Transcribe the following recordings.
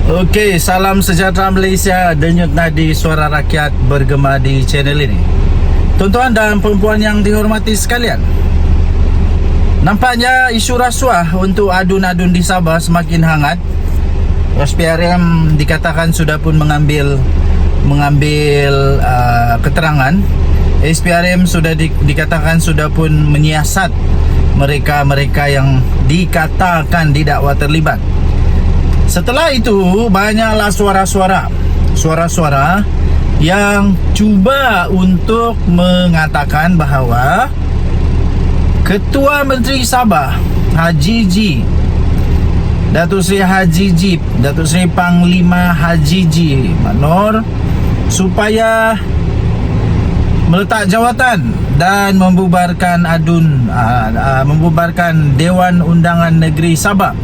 Okey, salam sejahtera Malaysia. Denyut nadi suara rakyat bergema di channel ini. Tuan-tuan dan perempuan yang dihormati sekalian, nampaknya isu rasuah untuk adun-adun di Sabah semakin hangat. SPRM dikatakan sudah pun mengambil keterangan. SPRM sudah dikatakan sudah pun menyiasat mereka-mereka yang dikatakan didakwa terlibat. Setelah itu, banyaklah suara-suara yang cuba untuk mengatakan bahawa Ketua Menteri Sabah Haji G, Datuk Seri Haji G, Datuk Seri Panglima Haji G Manor, supaya meletak jawatan dan membubarkan membubarkan Dewan Undangan Negeri Sabah.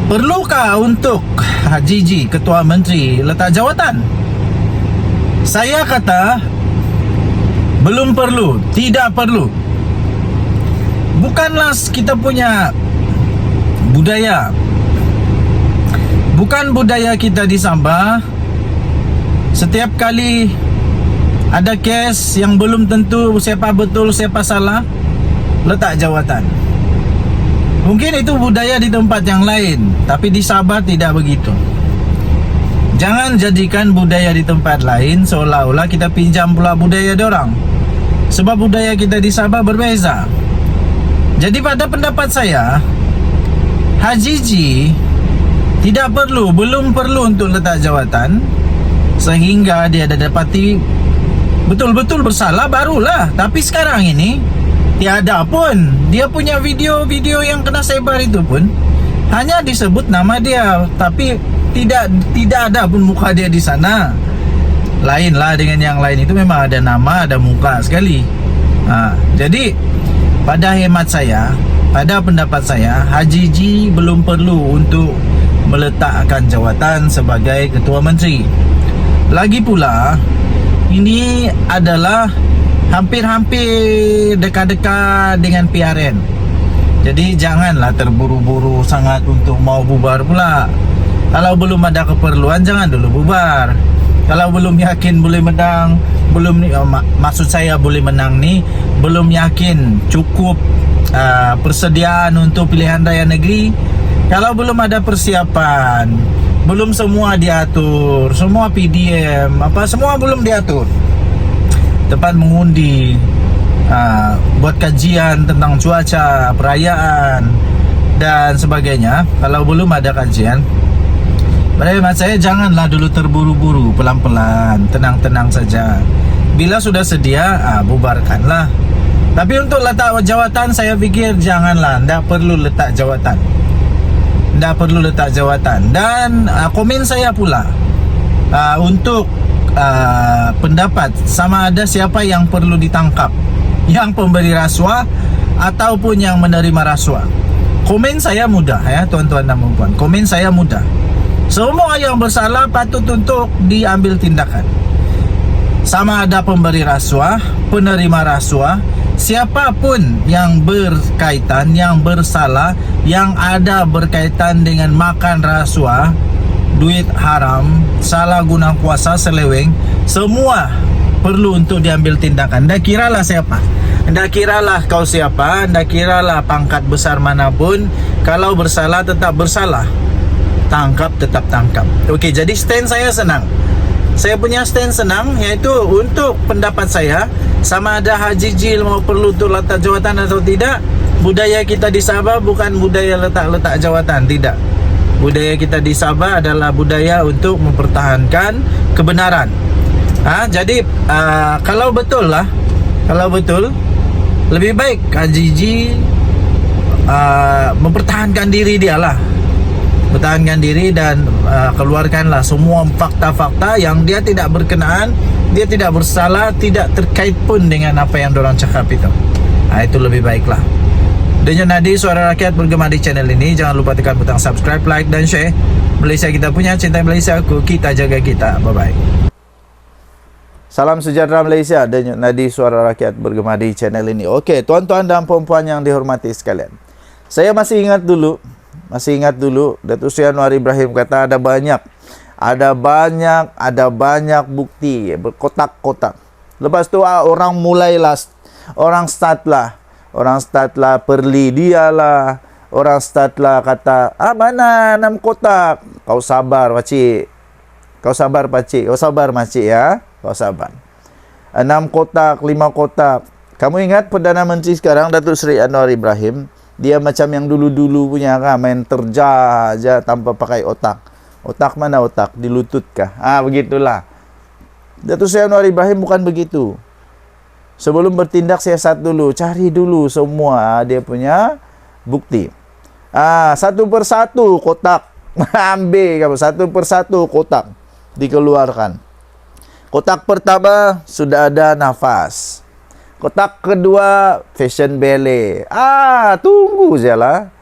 Perlukah untuk Haji G, Ketua Menteri, letak jawatan? Saya kata belum perlu, tidak perlu. Bukanlah kita punya budaya. Bukan budaya kita di Sabah. Setiap kali ada kes yang belum tentu siapa betul siapa salah, letak jawatan. Mungkin itu budaya di tempat yang lain, tapi di Sabah tidak begitu. Jangan jadikan budaya di tempat lain seolah-olah kita pinjam pula budaya dorang. Sebab budaya kita di Sabah berbeza. Jadi pada pendapat saya, Haji G belum perlu untuk letak jawatan sehingga dia ada dapati betul-betul bersalah barulah. Tapi sekarang ini tiada pun. Dia punya video-video yang kena sebar itu pun hanya disebut nama dia, tapi tidak ada pun muka dia di sana. Lainlah dengan yang lain, itu memang ada nama, ada muka sekali. Jadi pada hemat saya, pada pendapat saya, Haji G belum perlu untuk meletakkan jawatan sebagai Ketua Menteri. Lagi pula, ini adalah hampir-hampir dekat-dekat dengan PRN. Jadi janganlah terburu-buru sangat untuk mau bubar pula. Kalau belum ada keperluan, jangan dulu bubar. Kalau belum yakin boleh menang, maksud saya boleh menang ni, belum yakin cukup persediaan untuk pilihan raya negeri, kalau belum ada persiapan, belum semua diatur, semua PDM, semua belum diatur, tempat mengundi, buat kajian tentang cuaca, perayaan dan sebagainya. Kalau belum ada kajian, pada hemat saya janganlah dulu terburu-buru, pelan-pelan, tenang-tenang saja. Bila sudah sedia, bubarkanlah. Tapi untuk letak jawatan, saya fikir janganlah, tidak perlu letak jawatan. Tidak perlu letak jawatan. Dan komen saya pula untuk pendapat sama ada siapa yang perlu ditangkap, yang pemberi rasuah ataupun yang menerima rasuah. Komen saya mudah ya tuan-tuan dan puan. Komen saya mudah. Semua yang bersalah patut untuk diambil tindakan. Sama ada pemberi rasuah, penerima rasuah, siapapun yang berkaitan, yang bersalah, yang ada berkaitan dengan makan rasuah, duit haram, salah guna kuasa, seleweng, semua perlu untuk diambil tindakan. Ndak kiralah siapa, ndak kiralah kau siapa, ndak kiralah pangkat besar manapun, kalau bersalah tetap bersalah, tangkap tetap tangkap. Okey, jadi stand saya senang. Saya punya stand senang, iaitu untuk pendapat saya, sama ada Haji G mau perlu untuk letak jawatan atau tidak. Budaya kita di Sabah bukan budaya letak-letak jawatan, tidak. Budaya kita di Sabah adalah budaya untuk mempertahankan kebenaran. Jadi kalau betul lebih baik Haji G mempertahankan diri dia lah. Pertahankan diri dan keluarkanlah semua fakta-fakta yang dia tidak berkenaan, dia tidak bersalah, tidak terkait pun dengan apa yang dorang cakap itu. Itu lebih baiklah. Denyut nadi suara rakyat bergema di channel ini. Jangan lupa tekan butang subscribe, like dan share. Malaysia kita punya, cinta Malaysia aku, kita jaga kita. Bye-bye. Salam sejahtera Malaysia. Denyut nadi suara rakyat bergema di channel ini. Okey, tuan-tuan dan puan-puan yang dihormati sekalian, saya masih ingat dulu Masih ingat dulu Datuk Seri Anwar Ibrahim kata ada banyak bukti berkotak-kotak. Lepas tu orang start lah perli dia lah. Orang start lah kata, mana 6 kotak? Kau sabar pakcik. Kau sabar makcik ya. Kau sabar. 6 kotak, 5 kotak. Kamu ingat Perdana Menteri sekarang Datuk Seri Anwar Ibrahim, dia macam yang dulu-dulu punya kan, main terja aja tanpa pakai otak. Otak mana otak? Di lutut kah? Begitulah. Datuk Seri Anwar Ibrahim bukan begitu. Sebelum bertindak siasat dulu, cari dulu semua dia punya bukti. Satu persatu kotak. Ambil kamu satu persatu kotak dikeluarkan. Kotak pertama sudah ada nafas. Kotak kedua fashion ballet. Tunggu sajalah.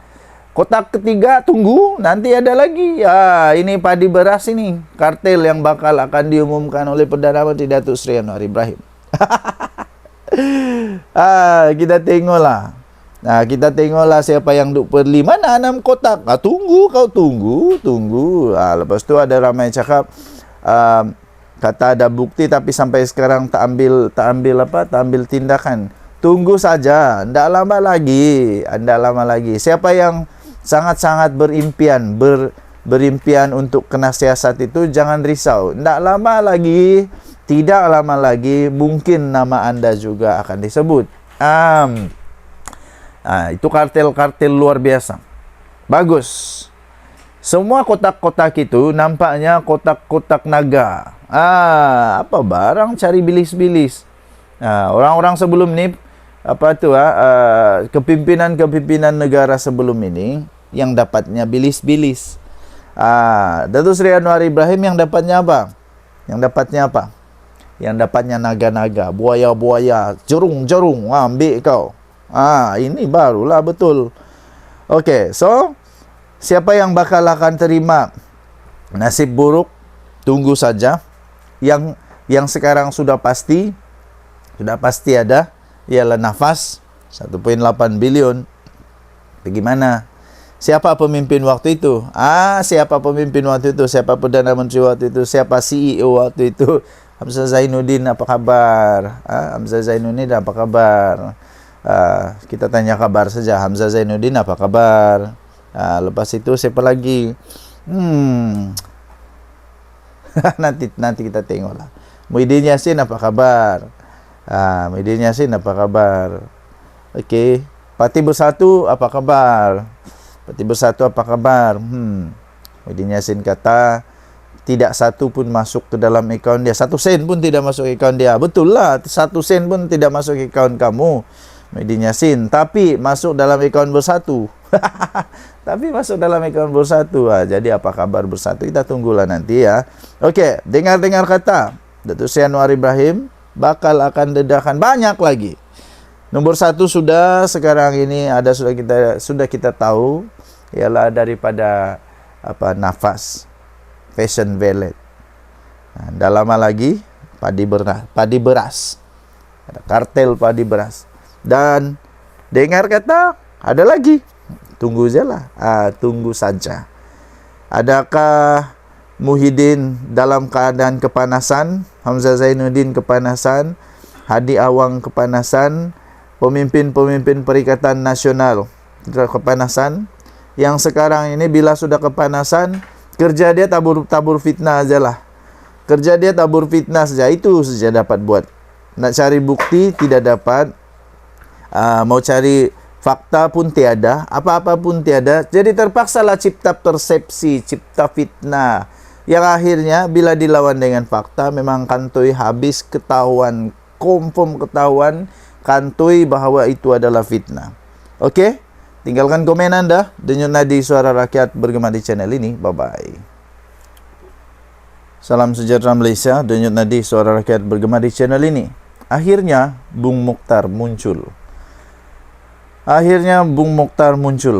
Kotak ketiga tunggu, nanti ada lagi. Ini padi beras ini, kartel yang bakal akan diumumkan oleh Perdana Menteri Datuk Seri Anwar Ibrahim. Kita tengoklah. Kita tengoklah siapa yang duk perli. Mana 6 kotak? Tunggu. Lepas tu ada ramai cakap kata ada bukti tapi sampai sekarang tak ambil tindakan. Tunggu saja, ndak lama lagi. Siapa yang sangat-sangat berimpian untuk kena siasat itu jangan risau. Tidak lama lagi mungkin nama anda juga akan disebut. Itu kartel-kartel luar biasa. Bagus. Semua kotak-kotak itu nampaknya kotak-kotak naga. Apa barang cari bilis-bilis. Orang-orang sebelum ni kepimpinan negara sebelum ini yang dapatnya bilis-bilis. Datuk Seri Anwar Ibrahim yang dapatnya apa? Yang dapatnya naga-naga, buaya-buaya, jerung-jerung. Ambil kau. Ini barulah betul. Okey, so siapa yang bakal akan terima nasib buruk? Tunggu saja. Yang sekarang sudah pasti ada ialah nafas 1.8 bilion. Bagaimana? Siapa pemimpin waktu itu? Siapa pemimpin waktu itu? Siapa Perdana Menteri waktu itu? Siapa CEO waktu itu? Hamzah Zainuddin apa kabar? Hamzah Zainuddin apa kabar? Kita tanya kabar saja. Hamzah Zainuddin apa kabar? Lepas itu siapa lagi? Nanti kita tengoklah. Muhyiddin Yassin apa kabar? Muhyiddin Yassin apa kabar? Okey. Parti Bersatu apa kabar? Muhyiddin Yassin kata tidak satu pun masuk ke dalam akaun dia. 1 sen pun tidak masuk ke akaun dia. Betul lah, 1 sen pun tidak masuk ke akaun kamu, Muhyiddin Yassin. Tapi masuk dalam akaun Bersatu. Jadi apa kabar Bersatu? Kita tunggulah nanti ya. Okey, dengar kata Datuk Seri Anwar Ibrahim bakal akan dedakan banyak lagi. Nombor 1 sudah sekarang ini sudah kita tahu ialah daripada nafas fashion ballet. Dah lama lagi padi beras. Ada kartel padi beras. Dan dengar kata ada lagi. Tunggu saja. Adakah Muhyiddin dalam keadaan kepanasan, Hamzah Zainuddin kepanasan, Hadi Awang kepanasan, pemimpin-pemimpin Perikatan Nasional kepanasan? Yang sekarang ini bila sudah kepanasan, kerja dia tabur fitnah ajalah. Itu saja dapat buat. Nak cari bukti tidak dapat. Mau cari fakta pun tiada, apa-apa pun tiada. Jadi terpaksalah cipta persepsi, cipta fitnah. Yang akhirnya bila dilawan dengan fakta memang kantoi habis ketahuan, confirm ketahuan kantoi bahawa itu adalah fitnah. Okey? Tinggalkan komen anda. Denyut nadi suara rakyat bergema di channel ini. Bye-bye. Salam sejahtera Malaysia. Denyut nadi suara rakyat bergema di channel ini. Akhirnya Bung Mokhtar muncul.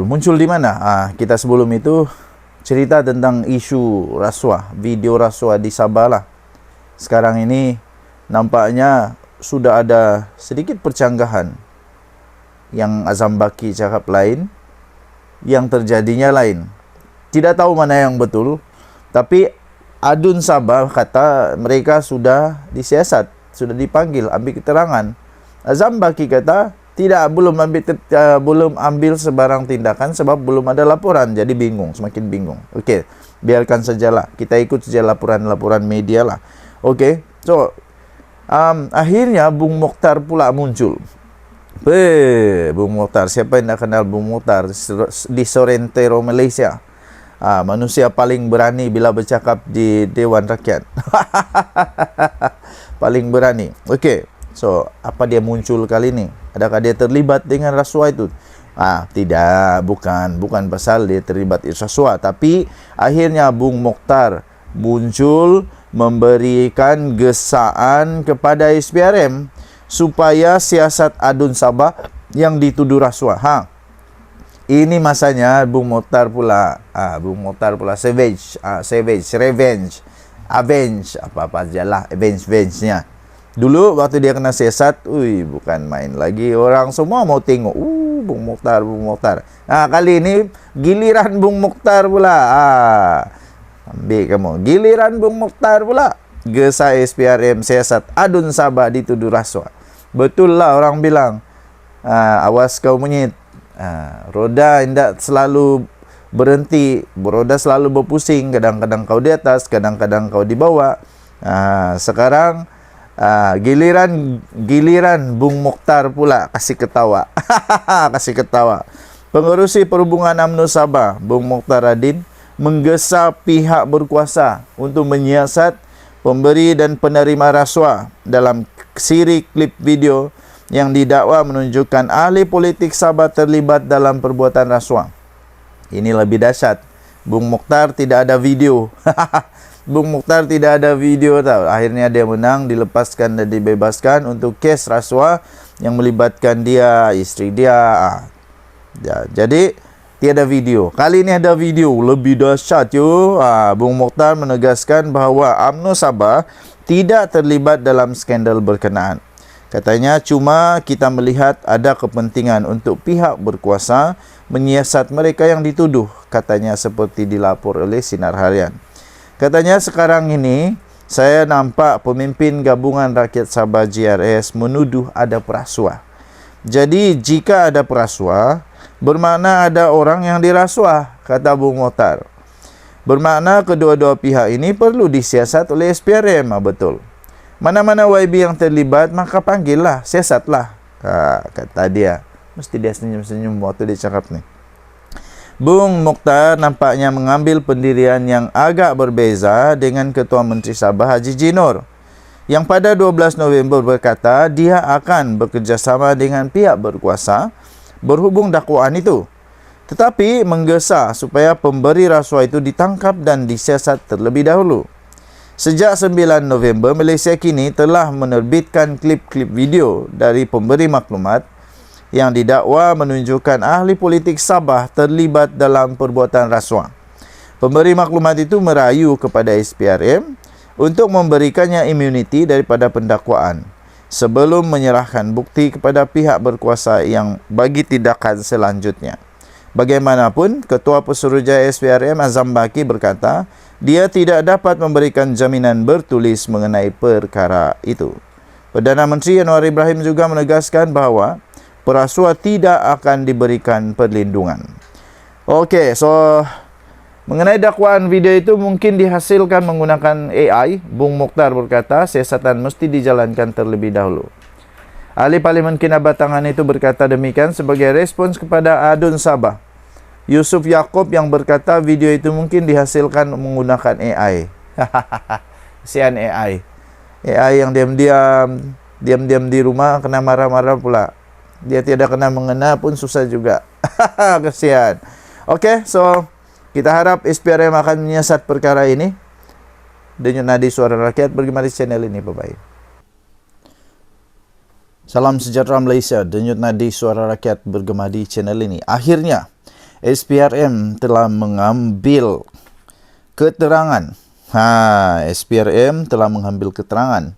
Muncul di mana? Kita sebelum itu cerita tentang isu rasuah, video rasuah di Sabah lah. Sekarang ini nampaknya sudah ada sedikit percanggahan. Yang Azam Baki cakap lain, yang terjadinya lain. Tidak tahu mana yang betul, tapi Adun Sabah kata mereka sudah disiasat, sudah dipanggil ambil keterangan. Azam Baki kata tidak, belum ambil sebarang tindakan sebab belum ada laporan, jadi bingung, semakin bingung. Okey, biarkan sajalah, kita ikut saja laporan-laporan media lah. Okey, so akhirnya Bung Mokhtar pula muncul. Bung Mokhtar, siapa yang tak kenal Bung Mokhtar di Sorrentino, Malaysia? Manusia paling berani bila bercakap di Dewan Rakyat. Paling berani. Okey, so apa dia muncul kali ini? Adakah dia terlibat dengan rasuah itu? Tidak, bukan pasal dia terlibat rasuah, tapi akhirnya Bung Mokhtar muncul memberikan gesaan kepada SPRM supaya siasat Adun Sabah yang dituduh rasuah. Ini masanya Bung Mokhtar pula, savage, revenge, avenge, apa-apa ajalah, avenge-nya. Dulu waktu dia kena siasat, bukan main lagi. Orang semua mau tengok, Bung Mokhtar. Kali ini giliran Bung Mokhtar pula. Ambil kamu. Giliran Bung Mokhtar pula. Gesa SPRM siasat Adun Sabah dituduh rasuah. Betul lah orang bilang. Awas kau monyet. Roda tidak selalu berhenti. Roda selalu berpusing. Kadang-kadang kau di atas, kadang-kadang kau di bawah. Sekarang giliran Bung Mokhtar pula kasih ketawa. Kasih ketawa. Pengerusi Perhubungan UMNO Sabah, Bung Mokhtar Adin, menggesa pihak berkuasa untuk menyiasat pemberi dan penerima rasuah dalam siri klip video yang didakwa menunjukkan ahli politik Sabah terlibat dalam perbuatan rasuah. Ini lebih dahsyat. Bung Mokhtar tidak ada video. Bung Mokhtar tidak ada video tahu. Akhirnya dia menang, dilepaskan dan dibebaskan untuk kes rasuah yang melibatkan dia, isteri dia. Jadi tiada video. Kali ini ada video, lebih dahsyat yo. Bung Mokhtar menegaskan bahawa UMNO Sabah tidak terlibat dalam skandal berkenaan. Katanya cuma kita melihat ada kepentingan untuk pihak berkuasa menyiasat mereka yang dituduh. Katanya seperti dilapor oleh Sinar Harian. Katanya sekarang ini saya nampak pemimpin Gabungan Rakyat Sabah GRS menuduh ada perasuah. Jadi jika ada perasuah, bermakna ada orang yang dirasuah, kata Bung Mokhtar. Bermakna kedua-dua pihak ini perlu disiasat oleh SPRM. Betul. Mana-mana YB yang terlibat, maka panggillah, siasatlah. Kata dia. Mesti dia senyum-senyum waktu dia cakap ni. Bung Mokhtar nampaknya mengambil pendirian yang agak berbeza dengan Ketua Menteri Sabah Haji Jinor, yang pada 12 November berkata dia akan bekerjasama dengan pihak berkuasa berhubung dakwaan itu, tetapi menggesa supaya pemberi rasuah itu ditangkap dan disiasat terlebih dahulu. Sejak 9 November, Malaysia kini telah menerbitkan klip-klip video dari pemberi maklumat yang didakwa menunjukkan ahli politik Sabah terlibat dalam perbuatan rasuah. Pemberi maklumat itu merayu kepada SPRM untuk memberikannya imuniti daripada pendakwaan sebelum menyerahkan bukti kepada pihak berkuasa yang bagi tindakan selanjutnya. Bagaimanapun, Ketua Pesuruhjaya SPRM Azam Baki berkata, dia tidak dapat memberikan jaminan bertulis mengenai perkara itu. Perdana Menteri Anwar Ibrahim juga menegaskan bahawa perasuah tidak akan diberikan perlindungan. Okey, so mengenai dakwaan video itu mungkin dihasilkan menggunakan AI. Bung Mokhtar berkata siasatan mesti dijalankan terlebih dahulu. Ahli Parlimen Kinabatangan itu berkata demikian sebagai respons kepada Adun Sabah. Yusuf Yaakob yang berkata video itu mungkin dihasilkan menggunakan AI. Kesian AI. AI yang diam-diam di rumah kena marah-marah pula. Dia tidak kena mengena pun susah juga. Kesian. Okey, so kita harap SPRM akan menyiasat perkara ini. Denyut Nadi Suara Rakyat bergema di channel ini. Bye-bye. Salam sejahtera Malaysia. Denyut Nadi Suara Rakyat bergema di channel ini. Akhirnya, SPRM telah mengambil keterangan. SPRM telah mengambil keterangan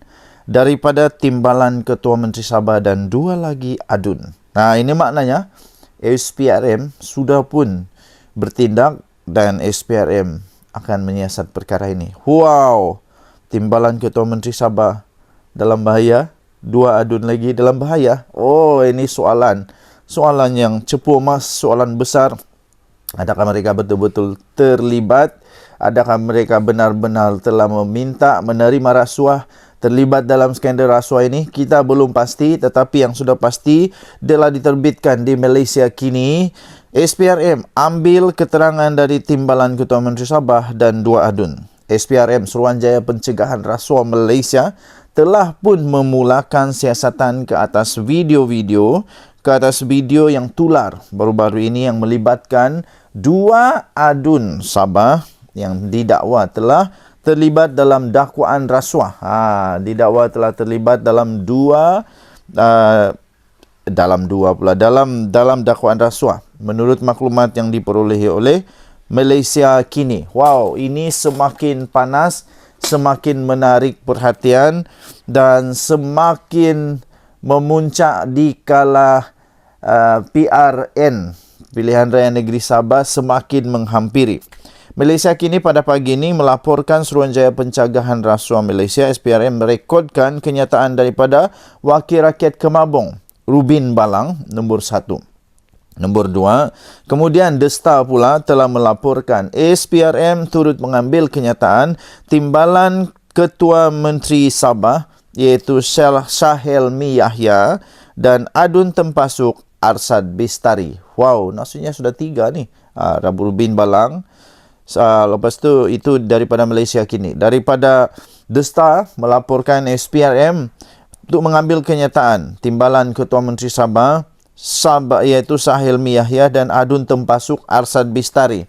daripada timbalan Ketua Menteri Sabah dan dua lagi adun. Ini maknanya SPRM sudah pun bertindak dan SPRM akan menyiasat perkara ini. Wow, timbalan Ketua Menteri Sabah dalam bahaya, 2 adun lagi dalam bahaya. Oh, ini soalan yang cepu emas, soalan besar. Adakah mereka betul-betul terlibat? Adakah mereka benar-benar telah meminta, menerima rasuah, terlibat dalam skandal rasuah ini? Kita belum pasti, tetapi yang sudah pasti telah diterbitkan di Malaysia kini. SPRM ambil keterangan dari timbalan Ketua Menteri Sabah dan 2 adun. SPRM, Suruhanjaya Pencegahan Rasuah Malaysia, telah pun memulakan siasatan ke atas video yang tular baru-baru ini yang melibatkan 2 adun Sabah yang didakwa telah terlibat dalam dakwaan rasuah. Didakwa telah terlibat dalam dalam dakwaan rasuah menurut maklumat yang diperolehi oleh Malaysia kini. Wow, ini semakin panas, semakin menarik perhatian dan semakin memuncak di kala PRN, Pilihan Raya Negeri Sabah, semakin menghampiri. Malaysia kini pada pagi ini melaporkan Suruhanjaya Pencegahan Rasuah Malaysia SPRM merekodkan kenyataan daripada Wakil Rakyat Kemabong Rubin Balang nombor 1. Nombor 2, kemudian The Star pula telah melaporkan SPRM turut mengambil kenyataan timbalan Ketua Menteri Sabah iaitu Syahelmi Yahya dan adun Tempasuk Arsad Bistari. Wow, maksudnya sudah 3 ni. Rubin Balang. Lepas tu itu daripada Malaysia kini. Daripada The Star melaporkan SPRM untuk mengambil kenyataan timbalan Ketua Menteri Sabah iaitu Syahelmi Yahya dan adun Tempasuk Arsad Bistari.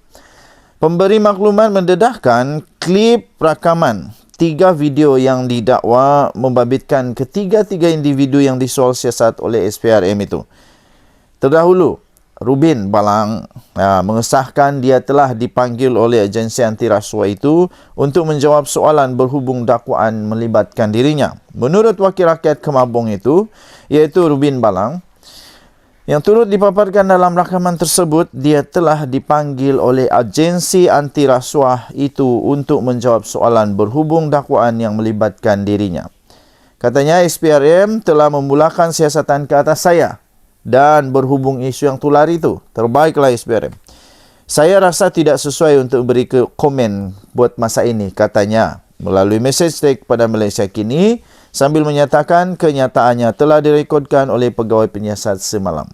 Pemberi maklumat mendedahkan klip rakaman 3 video yang didakwa membabitkan ketiga-tiga individu yang disoal siasat oleh SPRM itu. Terdahulu, Rubin Balang mengesahkan dia telah dipanggil oleh agensi anti rasuah itu untuk menjawab soalan berhubung dakwaan melibatkan dirinya. Menurut Wakil Rakyat Kemabong itu, iaitu Rubin Balang, yang turut dipaparkan dalam rakaman tersebut, dia telah dipanggil oleh agensi anti rasuah itu untuk menjawab soalan berhubung dakwaan yang melibatkan dirinya. Katanya SPRM telah memulakan siasatan ke atas saya dan berhubung isu yang tular itu. Terbaiklah SPRM. Saya rasa tidak sesuai untuk beri komen buat masa ini, katanya melalui message tag kepada Malaysia kini sambil menyatakan kenyataannya telah direkodkan oleh pegawai penyiasat semalam.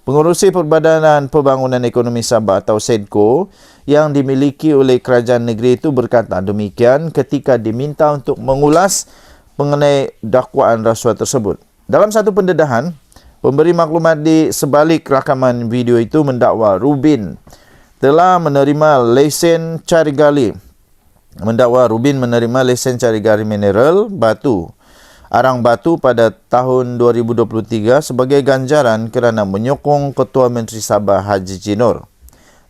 Pengurusi Perbadanan Pembangunan Ekonomi Sabah atau SEDCO yang dimiliki oleh kerajaan negeri itu berkata demikian ketika diminta untuk mengulas mengenai dakwaan rasuah tersebut. Dalam satu pendedahan, pemberi maklumat di sebalik rakaman video itu mendakwa Rubin telah menerima lesen cari gali. Rubin menerima lesen cari gali mineral arang batu pada tahun 2023 sebagai ganjaran kerana menyokong Ketua Menteri Sabah Haji Jinor.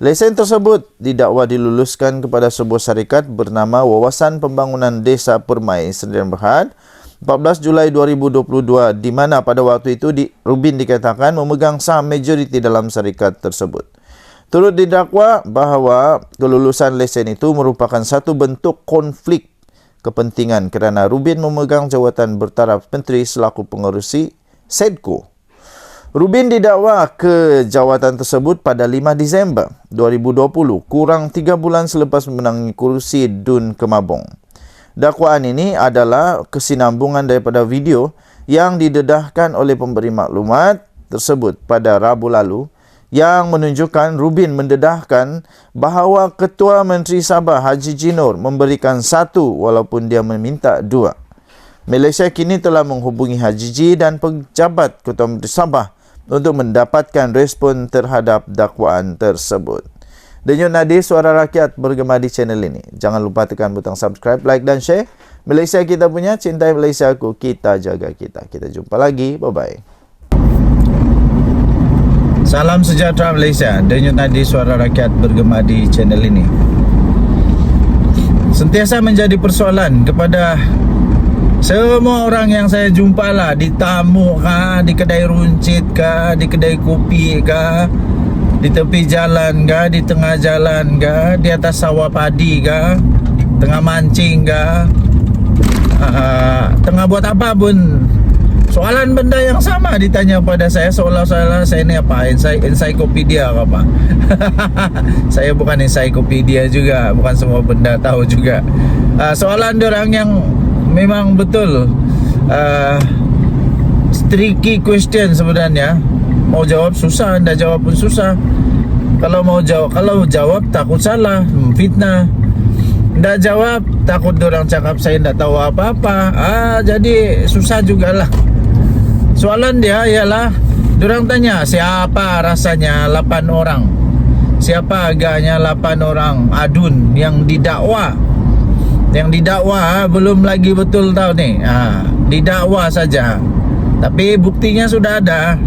Lesen tersebut didakwa diluluskan kepada sebuah syarikat bernama Wawasan Pembangunan Desa Permai Sdn Bhd 14 Julai 2022 di mana pada waktu itu Rubin dikatakan memegang saham majoriti dalam syarikat tersebut. Turut didakwa bahawa kelulusan lesen itu merupakan satu bentuk konflik kepentingan kerana Rubin memegang jawatan bertaraf menteri selaku pengerusi SEDCO. Rubin didakwa ke jawatan tersebut pada 5 Disember 2020, kurang 3 bulan selepas memenangi kursi DUN Kemabong. Dakwaan ini adalah kesinambungan daripada video yang didedahkan oleh pemberi maklumat tersebut pada Rabu lalu yang menunjukkan Rubin mendedahkan bahawa Ketua Menteri Sabah Haji Jinor memberikan 1 walaupun dia meminta 2. Malaysia kini telah menghubungi Haji Ji dan pejabat Ketua Menteri Sabah untuk mendapatkan respon terhadap dakwaan tersebut. Denyut nadi suara rakyat bergema di channel ini. Jangan lupa tekan butang subscribe, like dan share. Malaysia kita punya, cintai Malaysia aku, kita jaga kita. Kita jumpa lagi. Bye-bye. Salam sejahtera Malaysia. Denyut nadi suara rakyat bergema di channel ini. Sentiasa menjadi persoalan kepada semua orang yang saya jumpa lah, di tamu kah, di kedai runcit kah, di kedai kopi kah, Di tepi jalan kah, di tengah jalan kah, di atas sawah padi kah, tengah mancing kah, tengah buat apa pun, soalan benda yang sama ditanya pada saya, seolah-olah saya ini apa, ensiklopedia ke apa. Saya bukan ensiklopedia juga, bukan semua benda tahu juga. Soalan orang yang memang betul tricky question sebenarnya. Mau jawab susah, anda jawab pun susah. Kalau jawab takut salah, fitnah. Nggak jawab takut orang cakap saya nggak tahu apa-apa. Jadi susah jugalah. Soalan dia ialah, orang tanya siapa rasanya 8 orang, siapa agaknya 8 orang adun yang didakwa. Yang didakwa belum lagi betul tahu nih. Didakwa saja, tapi buktinya sudah ada.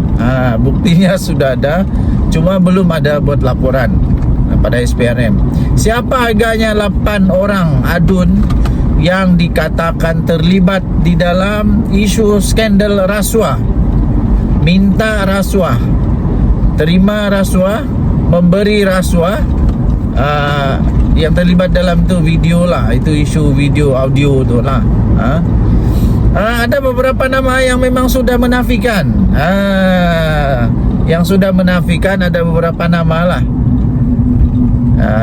Buktinya sudah ada, cuma belum ada buat laporan pada SPRM. Siapa agaknya 8 orang adun yang dikatakan terlibat di dalam isu skandal rasuah, minta rasuah, terima rasuah, memberi rasuah, yang terlibat dalam tu video lah, itu isu video audio tu lah. Ada beberapa nama yang memang sudah menafikan. Yang sudah menafikan ada beberapa nama lah.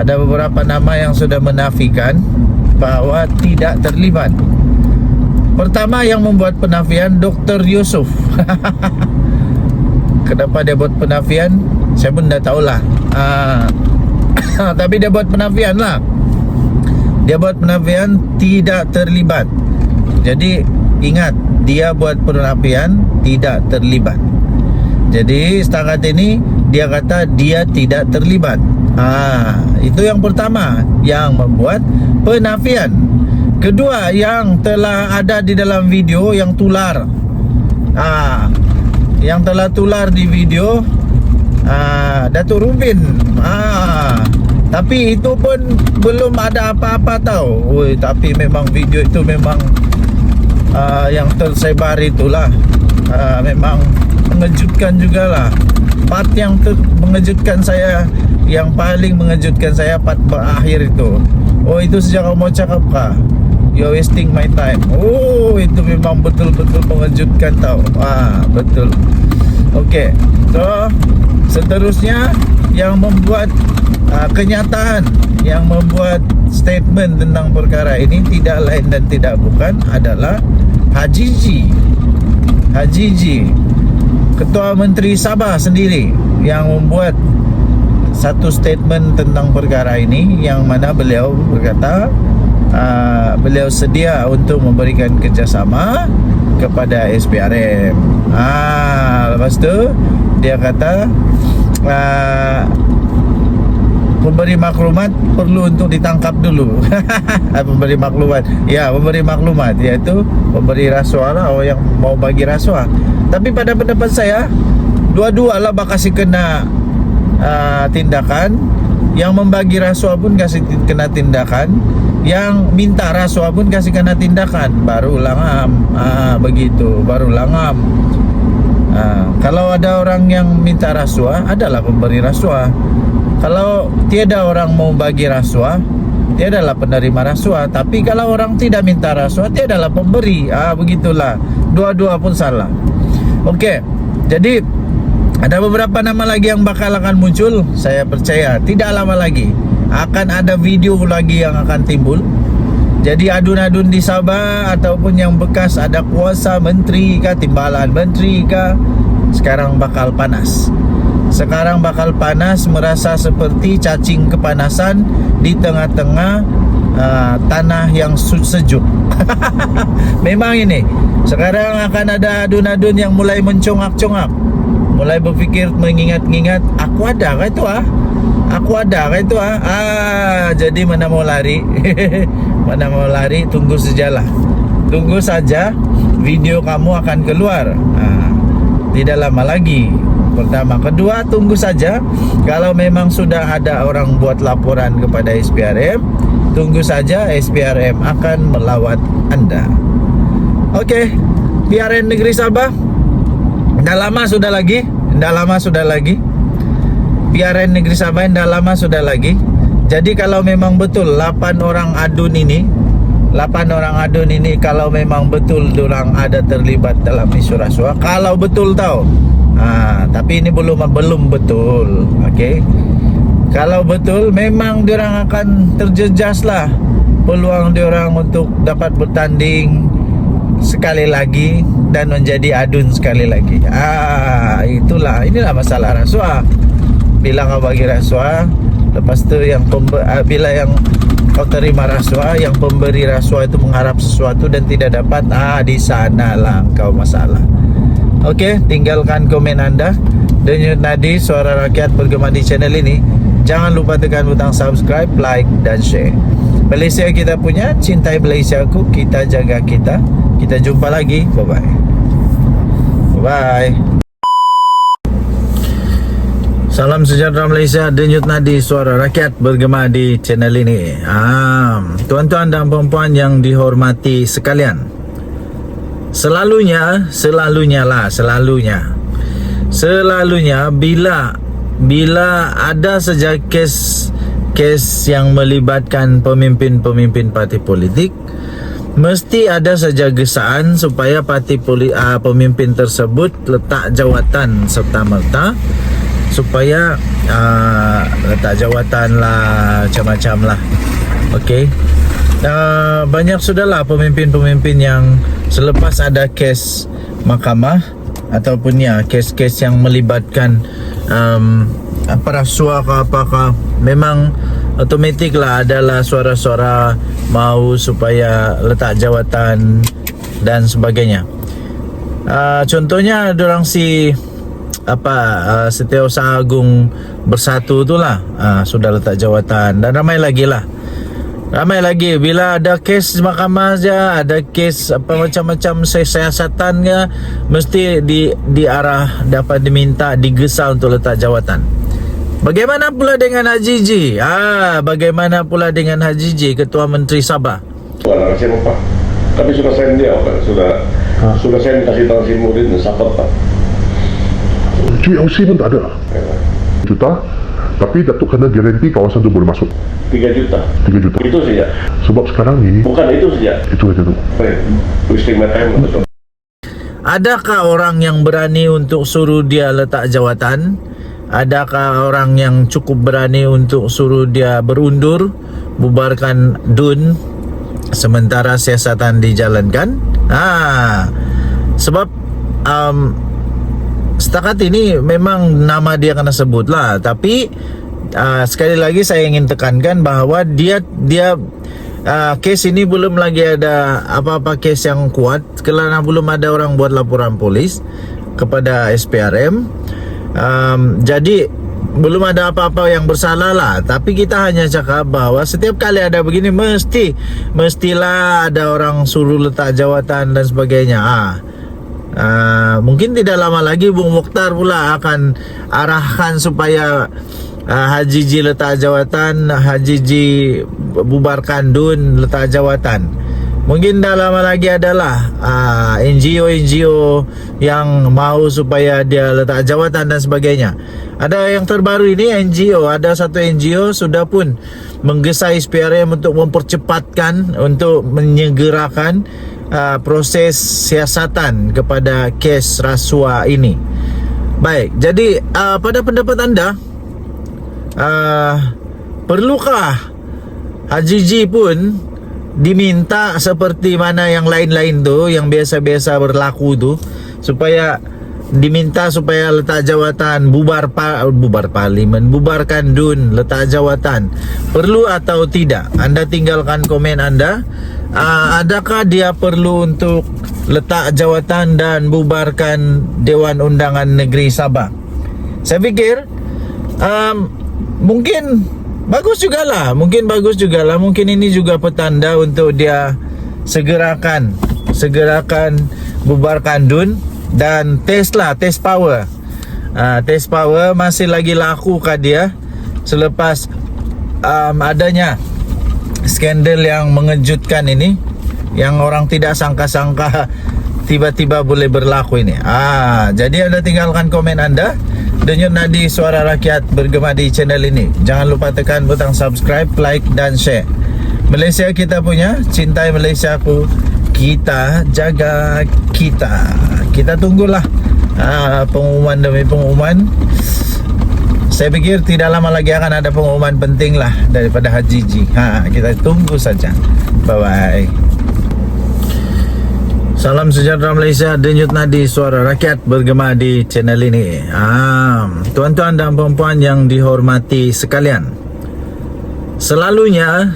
Ada beberapa nama yang sudah menafikan bahwa tidak terlibat. Pertama yang membuat penafian Dr. Yusuf. Kenapa dia buat penafian? Saya pun dah tahulah. Tapi dia buat penafian lah. Dia buat penafian tidak terlibat. Jadi ingat, dia buat penafian tidak terlibat. Jadi setakat ini dia kata dia tidak terlibat. Itu yang pertama yang membuat penafian. Kedua, yang telah ada di dalam video yang tular. Yang telah tular di video Datuk Rubin. Tapi itu pun belum ada apa-apa tahu. Tapi memang video itu memang yang tersebar itulah memang mengejutkan jugalah. Part yang mengejutkan saya, yang paling mengejutkan saya part berakhir itu. Itu sejak kamu cakap kah, you're wasting my time. Itu memang betul-betul mengejutkan tau. Betul. Okey, so seterusnya yang membuat kenyataan, yang membuat statement tentang perkara ini tidak lain dan tidak bukan adalah Haji G, Ketua Menteri Sabah sendiri, yang membuat satu statement tentang perkara ini, yang mana beliau berkata beliau sedia untuk memberikan kerjasama kepada SPRM. Lepas tu dia kata pemberi maklumat perlu untuk ditangkap dulu. Pemberi maklumat, iaitu pemberi rasuah lah, orang yang mau bagi rasuah. Tapi pada pendapat saya, dua-dua lah bakal kena tindakan. Yang membagi rasuah pun kasih kena tindakan, yang minta rasuah pun kasih kena tindakan. Baru langam. Begitu, baru langam. Kalau ada orang yang minta rasuah, adalah pemberi rasuah. Kalau tiada orang mau bagi rasuah, dia adalah penerima rasuah. Tapi kalau orang tidak minta rasuah, dia adalah pemberi. Begitulah, dua-dua pun salah. Okey, jadi ada beberapa nama lagi yang bakal akan muncul. Saya percaya tidak lama lagi akan ada video lagi yang akan timbul. Jadi adun-adun di Sabah ataupun yang bekas ada kuasa menteri kah, timbalan menteri kah, sekarang bakal panas. Sekarang bakal panas, merasa seperti cacing kepanasan di tengah-tengah tanah yang sejuk. Memang ini sekarang akan ada adun-adun yang mulai mencongak-congak, mulai berfikir, mengingat-ingat, aku ada kah itu aku ada kah itu jadi mana mau lari. Mana mau lari, tunggu sajalah. Tunggu saja, video kamu akan keluar. Tidak lama lagi. Pertama, kedua, tunggu saja. Kalau memang sudah ada orang buat laporan kepada SPRM, tunggu saja, SPRM akan melawat anda. Okey, PRN Negeri Sabah, dah lama sudah lagi. PRN Negeri Sabah dah lama sudah lagi. Jadi kalau memang betul 8 orang adun ini kalau memang betul diorang ada terlibat dalam isu rasuah, kalau betul tahu. Tapi ini belum betul. Okey. Kalau betul memang diorang akan terjejas lah peluang diorang untuk dapat bertanding sekali lagi dan menjadi adun sekali lagi. Inilah masalah rasuah. Bila kau bagi rasuah, lepas tu bila yang kau terima rasuah, yang pemberi rasuah itu mengharap sesuatu dan tidak dapat, di sanalah kau masalah. Okey, tinggalkan komen anda. Denyut nadi suara rakyat bergema di channel ini. Jangan lupa tekan butang subscribe, like dan share. Malaysia kita punya, cintai Malaysiaku, kita jaga kita. Kita jumpa lagi. Bye-bye. Bye. Salam sejahtera Malaysia, denyut nadi suara rakyat bergema di channel ini. Tuan-tuan dan puan-puan yang dihormati sekalian, selalunya bila ada saja kes yang melibatkan pemimpin parti politik, mesti ada saja gesaan supaya pemimpin tersebut letak jawatan serta-merta, supaya letak jawatan lah, macam-macam lah. Okey. Banyak sudahlah pemimpin-pemimpin yang selepas ada kes mahkamah ataupun kes-kes yang melibatkan rasuah ke apakah, memang otomatik lah adalah suara-suara mau supaya letak jawatan dan sebagainya. Contohnya dorang Setiausaha Agung Bersatu itulah sudah letak jawatan, dan ramai lagi bila ada kes mahkamah saja, ada kes macam-macam siasatan mesti diarah, dapat diminta, digesa untuk letak jawatan. Bagaimana pula dengan Haji G? Bagaimana pula dengan Haji G, Ketua Menteri Sabah? Saya lupa. Tapi sudah saya dia, sudah saya kasih tahu si Murid dan Sahabat, Pak. GLC pun tak ada. Juta, tapi Datuk kena garanti kawasan tu boleh masuk. 3 juta. Itu saja. Sebab sekarang ni bukan itu saja. Itu saja tu. Wasting my time. Adakah orang yang berani untuk suruh dia letak jawatan? Adakah orang yang cukup berani untuk suruh dia berundur, bubarkan DUN sementara siasatan dijalankan? Sebab setakat ini memang nama dia kena sebut lah. Tapi sekali lagi saya ingin tekankan bahawa dia kes ini belum lagi ada apa-apa kes yang kuat, kerana belum ada orang buat laporan polis kepada SPRM. Jadi belum ada apa-apa yang bersalah lah. Tapi kita hanya cakap bahawa setiap kali ada begini mestilah ada orang suruh letak jawatan dan sebagainya. Mungkin tidak lama lagi Bung Mokhtar pula akan arahkan supaya Haji G letak jawatan, Haji G bubarkan DUN, letak jawatan. Mungkin dah lama lagi adalah NGO yang mau supaya dia letak jawatan dan sebagainya. Ada yang terbaru ini NGO, ada satu NGO sudah pun menggesa SPRM untuk mempercepatkan, untuk menyegerakan proses siasatan kepada kes rasuah ini. Baik, jadi pada pendapat anda, perlukah Haji G pun diminta seperti mana yang lain-lain tu, yang biasa-biasa berlaku tu, supaya diminta supaya letak jawatan, bubar parlimen, bubarkan DUN, letak jawatan? Perlu atau tidak? Anda tinggalkan komen anda. Adakah dia perlu untuk letak jawatan dan bubarkan Dewan Undangan Negeri Sabah? Saya fikir mungkin bagus jugalah. Mungkin ini juga petanda untuk dia segerakan bubarkan DUN dan test power. Test power masih lagi laku kah dia selepas adanya skandal yang mengejutkan ini, yang orang tidak sangka-sangka tiba-tiba boleh berlaku ini. Jadi anda tinggalkan komen anda. denyut nadi suara rakyat bergema di channel ini. Jangan lupa tekan butang subscribe, like dan share. Malaysia kita punya, cintai Malaysiaku, kita jaga kita. Kita tunggulah pengumuman demi pengumuman. Saya pikir tidak lama lagi akan ada pengumuman penting lah daripada Hajiji. Kita tunggu saja. Bye bye. Salam sejahtera Malaysia, denyut nadi suara rakyat bergema di channel ini. Tuan-tuan dan puan-puan yang dihormati sekalian, selalunya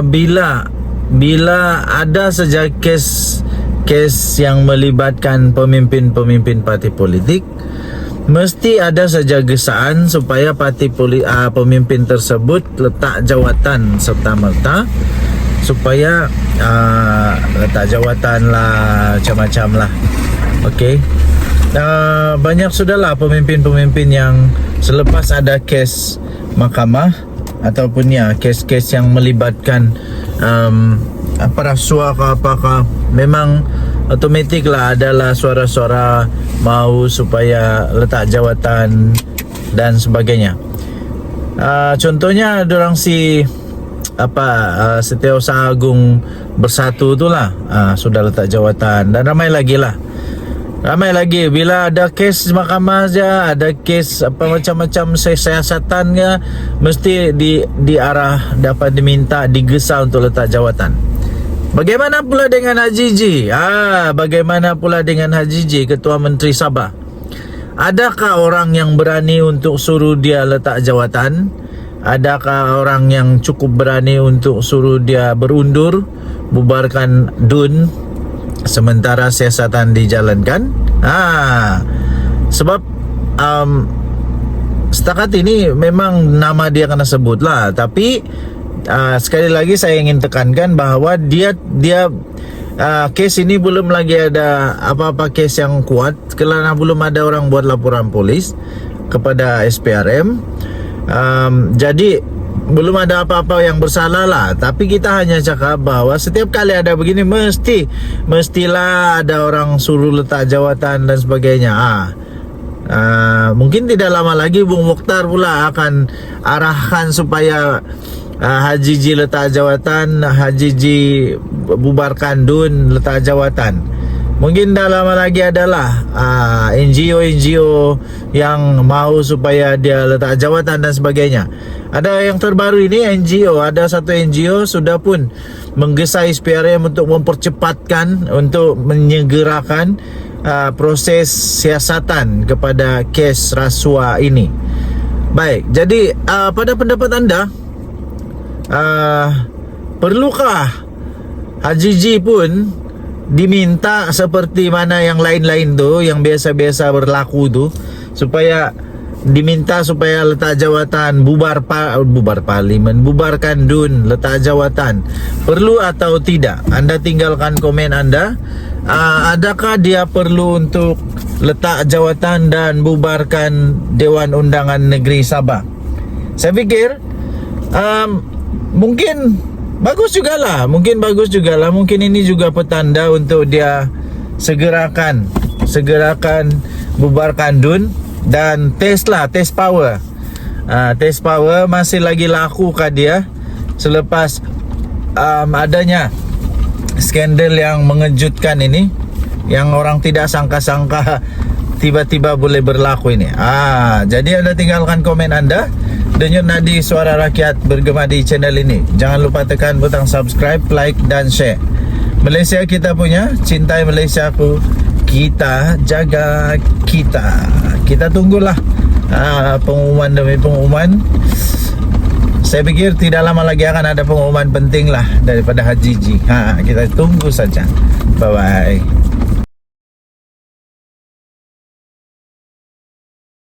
bila ada saja kes yang melibatkan pemimpin parti politik, mesti ada saja gesaan supaya pemimpin tersebut letak jawatan serta-merta, supaya letak jawatan lah, macam-macam lah. Okey, banyak sudahlah pemimpin-pemimpin yang selepas ada kes mahkamah ataupun kes-kes yang melibatkan rasuah ke apakah, memang otomatik lah adalah suara-suara mau supaya letak jawatan dan sebagainya. Contohnya dorang Setiausaha Agung Bersatu itulah sudah letak jawatan, dan ramai lagi bila ada kes mahkamah saja, ada kes macam-macam siasatan ke, mesti diarah, dapat diminta, digesa untuk letak jawatan. Bagaimana pula dengan Hajiji? Bagaimana pula dengan Hajiji, Ketua Menteri Sabah? Adakah orang yang berani untuk suruh dia letak jawatan? Adakah orang yang cukup berani untuk suruh dia berundur, bubarkan DUN sementara siasatan dijalankan? Sebab setakat ini memang nama dia kena sebut lah, tapi sekali lagi saya ingin tekankan bahawa dia kes ini belum lagi ada apa-apa kes yang kuat, kerana belum ada orang buat laporan polis kepada SPRM. Jadi belum ada apa-apa yang bersalah lah. Tapi kita hanya cakap bahawa setiap kali ada begini, mestilah ada orang suruh letak jawatan dan sebagainya. Mungkin tidak lama lagi Bung Mokhtar pula akan arahkan supaya Hajiji letak jawatan, Hajiji bubarkan DUN, letak jawatan. Mungkin dah lama lagi adalah NGO yang mau supaya dia letak jawatan dan sebagainya. Ada yang terbaru ini NGO, ada satu NGO sudah pun menggesa SPRM untuk mempercepatkan, untuk menyegerakan proses siasatan kepada kes rasuah ini. Baik, jadi pada pendapat anda, perlukah Hajiji pun diminta seperti mana yang lain-lain tu, yang biasa-biasa berlaku tu, supaya diminta supaya letak jawatan, bubar parlimen, bubarkan DUN, letak jawatan? Perlu atau tidak? Anda tinggalkan komen anda. Adakah dia perlu untuk letak jawatan dan bubarkan Dewan Undangan Negeri Sabah? Saya fikir mungkin bagus jugalah. Mungkin ini juga petanda untuk dia segerakan bubarkan DUN dan test power. Test power masih lagi laku kah dia selepas adanya skandal yang mengejutkan ini, yang orang tidak sangka-sangka tiba-tiba boleh berlaku ini. Jadi anda tinggalkan komen anda. Denyut nadi suara rakyat bergema di channel ini. Jangan lupa tekan butang subscribe, like dan share. Malaysia kita punya, cintai Malaysiaku, kita jaga kita. Kita tunggulah pengumuman demi pengumuman. Saya pikir tidak lama lagi akan ada pengumuman penting lah daripada Hajiji. Kita tunggu saja. Bye bye.